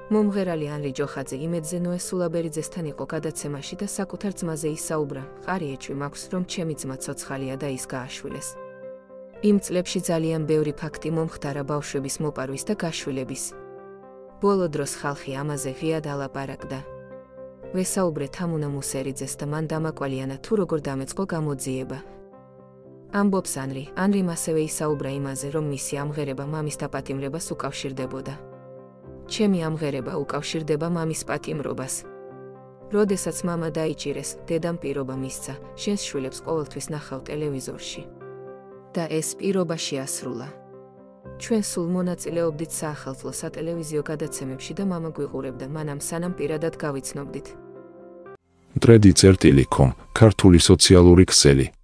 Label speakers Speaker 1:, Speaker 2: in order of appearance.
Speaker 1: მომღერალი ანრი ჯოხაძე იმედზე ნოე სულაბერიძესთან იყო გადაცემაში და საკუთარ ძმაზე ისაუბრა, "ყარი ეჩვი მაქვს, რომ ჩემი ძმა ცოცხალია და ის გააშვილეს." იმ წლებში ძალიან ბევრი ფაქტი მომხდარა ბავშვების მოპარვის და გაშვილების. ბოლო დროს ხალხი ამაზე ღიად ალაპარაკდა. ვესაუბრეთ ამუნა მუსერიძეს და მან დამაკვალიანა თუ როგორ დამეწყო გამოძიება. ამბობს ანრი. ანრიმ ასევე ისაუბრა იმაზე, რომ მისი ამღერება მამის დაპატიმრებას უკავშირდებოდა. ჩემი ამღერება უკავშირდება მამის პატიმრობას. როდესაც მამა დაიჭირეს, დედამ პირობა მისცა, შენს შვილებს ყოველთვის ნახავ ტელევიზორში. და ეს პირობა შეასრულა. ჩვენ სულ მონაწილეობდით საახალწლო სატელევიზიო გადაცემებში და მამა გვიყურებდა, მანამ სანამ პირადად გავიცნობდით.
Speaker 2: Tredi.com, ქართული სოციალური ქსელი.